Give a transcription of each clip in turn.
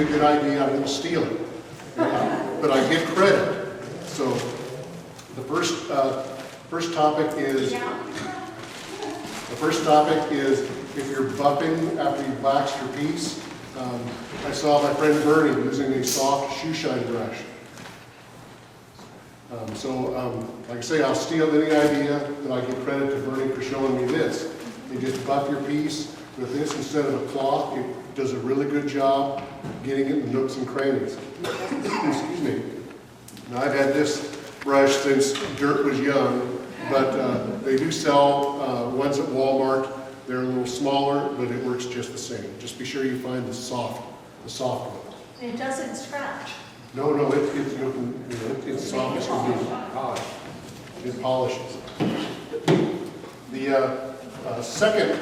a good idea, I'm going to steal it. But I get credit. So the first topic is if you're buffing after you waxed your piece. I saw my friend Bernie using a soft shoe shine brush. Like I say, I'll steal any idea, but I give credit to Bernie for showing me this. You just buff your piece with this instead of a cloth. It does a really good job getting it in nooks and crannies. Excuse me. Now, I've had this brush since dirt was young, but they do sell ones at Walmart. They're a little smaller, but it works just the same. Just be sure you find the soft one. And it doesn't scratch. No, it's soft as can be. It polishes. The second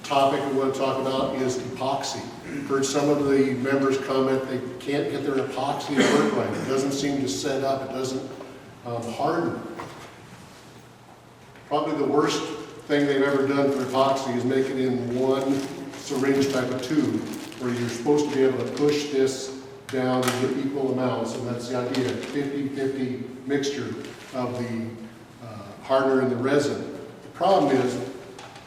topic we want to talk about is epoxy. I've heard some of the members comment they can't get their epoxy to work right. It doesn't seem to set up. It doesn't harden. Probably the worst thing they've ever done for epoxy is make it in one syringe type of tube, where you're supposed to be able to push this down and get equal amounts, and that's the idea, 50-50 mixture of the hardener and the resin. The problem is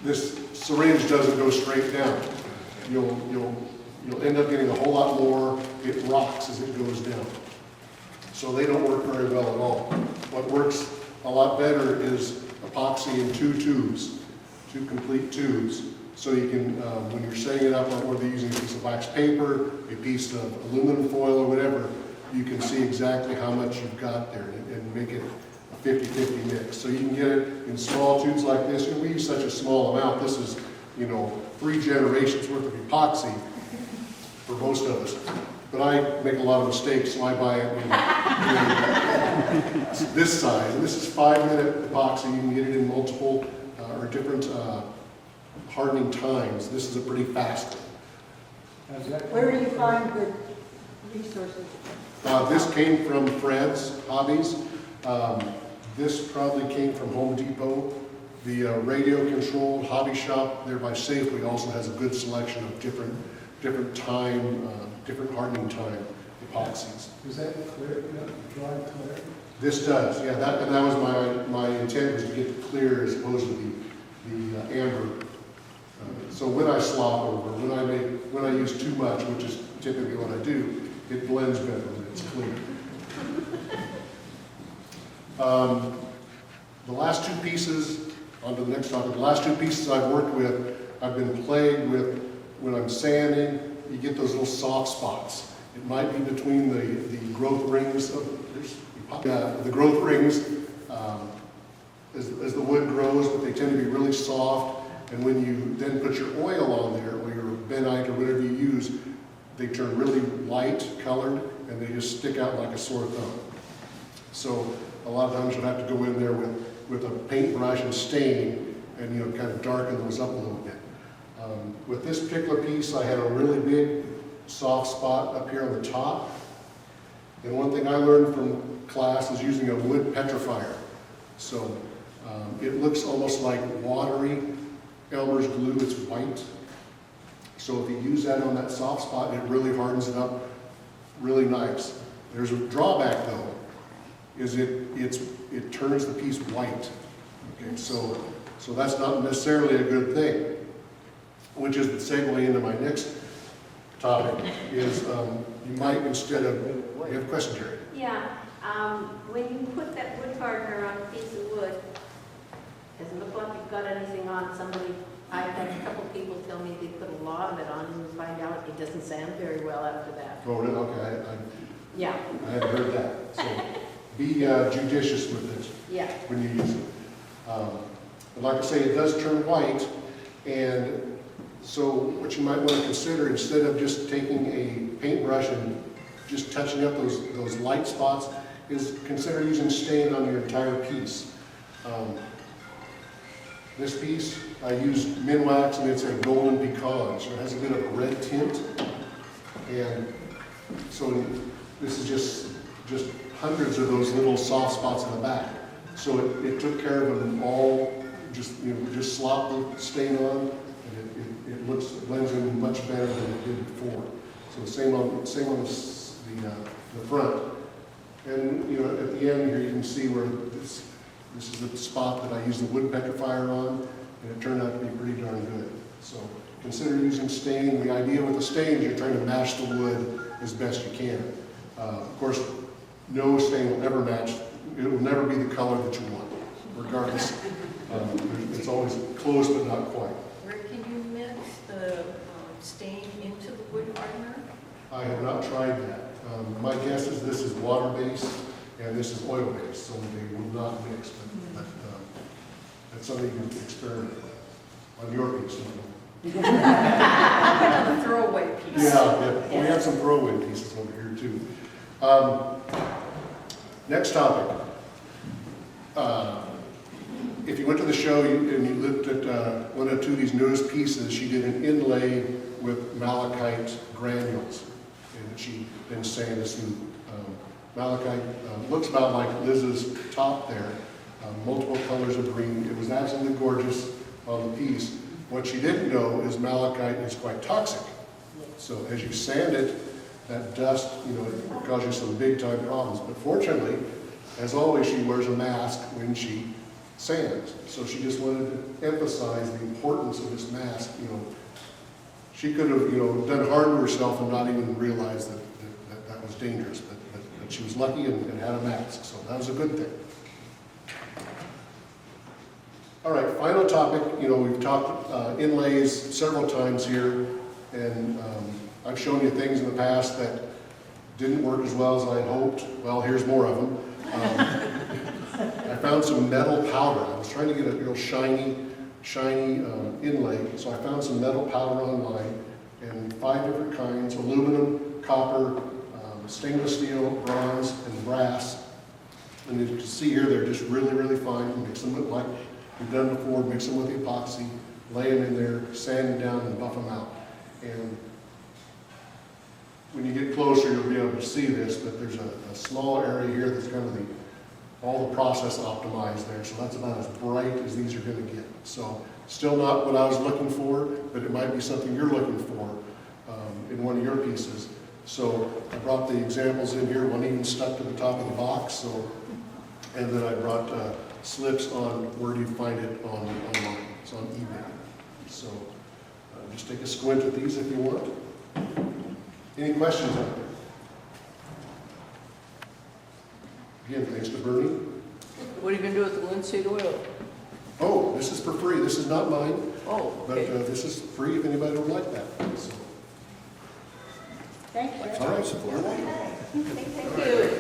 this syringe doesn't go straight down. You'll end up getting a whole lot more. It rocks as it goes down. So they don't work very well at all. What works a lot better is epoxy in two complete tubes. So you can, when you're setting it up, or whether you're using a piece of wax paper, a piece of aluminum foil, or whatever, you can see exactly how much you've got there and make it a 50-50 mix. So you can get it in small tubes like this. We use such a small amount. This is, 3 generations worth of epoxy for most of us. But I make a lot of mistakes, so I buy it in this size. And this is 5-minute epoxy. You can get it in multiple or different hardening times. This is a pretty fast one. Where do you find good resources? This came from Fred's Hobbies. This probably came from Home Depot. The radio-controlled hobby shop there by Safeway also has a good selection of different hardening time epoxies. Is that clear, dry clear? This does, yeah. That was my intent, was to get the clear as opposed to the amber. So when I slop over, when I use too much, which is typically what I do, it blends better when it's clear. The last two pieces, on to the next topic, the last two pieces I've worked with, I've been plagued with when I'm sanding. You get those little soft spots. It might be between the growth rings of the growth rings as the wood grows, but they tend to be really soft. And when you then put your oil on there, or your benite or whatever you use, they turn really light colored and they just stick out like a sore thumb. So a lot of times you'll have to go in there with a paintbrush and stain and kind of darken those up a little bit. With this particular piece, I had a really big soft spot up here on the top. And one thing I learned from class is using a wood petrifier. So it looks almost like watery Elmer's glue. It's white. So if you use that on that soft spot, it really hardens it up really nice. There's a drawback though, is it turns the piece white. Okay, so that's not necessarily a good thing. Which is the segue into my next topic, is you might, instead of, you have a question, Terry? Yeah, when you put that wood hardener on a piece of wood, doesn't look like you've got anything on. I've had a couple people tell me they put a lot of it on and find out it doesn't sand very well after that. Oh, really? Okay, Yeah. I hadn't heard that. So be judicious with it when you use it. But like I say, it does turn white, and so what you might want to consider, instead of just taking a paintbrush and just touching up those light spots, is consider using stain on your entire piece. This piece, I used Minwax, and it's a golden pecan, so it has a bit of a red tint. And so this is just hundreds of those little soft spots in the back. So it took care of them all, just slop the stain on, and it blends in much better than it did before. So same on the front. And, you know, at the end here, you can see where this is the spot that I used the woodpecker fire on, and it turned out to be pretty darn good. So consider using stain. The idea with the stain is you're trying to match the wood as best you can. Of course, no stain will ever match. It will never be the color that you want, regardless. It's always close, but not quite. Where can you mix the stain into the wood hardener? I have not tried that. My guess is this is water-based and this is oil-based, so they will not mix. But that's something you can experiment with on your piece. Another throwaway piece. Yeah. We have some throwaway pieces over here too. Next topic. If you went to the show and you looked at one or two of these newest pieces, she did an inlay with malachite granules. And she then sanded this malachite. Looks about like Liz's top there. Multiple colors of green. It was absolutely gorgeous on the piece. What she didn't know is malachite is quite toxic. So as you sand it, that dust, you know, it causes you some big time problems. But fortunately, as always, she wears a mask when she sands. So she just wanted to emphasize the importance of this mask. You know, she could have, you know, done harm to herself and not even realized that was dangerous. But she was lucky and had a mask, so that was a good thing. All right, final topic. You know, we've talked inlays several times here, and I've shown you things in the past that didn't work as well as I had hoped. Well, here's more of them. I found some metal powder. I was trying to get a real shiny inlay, so I found some metal powder online, and 5 different kinds: aluminum, copper, stainless steel, bronze, and brass. And as you can see here, they're just really, really fine. Mix them with, like we've done before, mix them with epoxy, lay them in there, sand them down, and buff them out. And when you get closer, you'll be able to see this, but there's a small area here that's kind of all the process optimized there. So that's about as bright as these are going to get. So still not what I was looking for, but it might be something you're looking for in one of your pieces. So I brought the examples in here, one even stuck to the top of the box. So, and then I brought slips on where do you find it online. It's on eBay. So just take a squint at these if you want. Any questions out there? Again, thanks to Bernie. What are you going to do with the linseed oil? Oh, this is for free. This is not mine, Oh, but okay. this is free if anybody would like that. So, Thank you. all right. Thank you.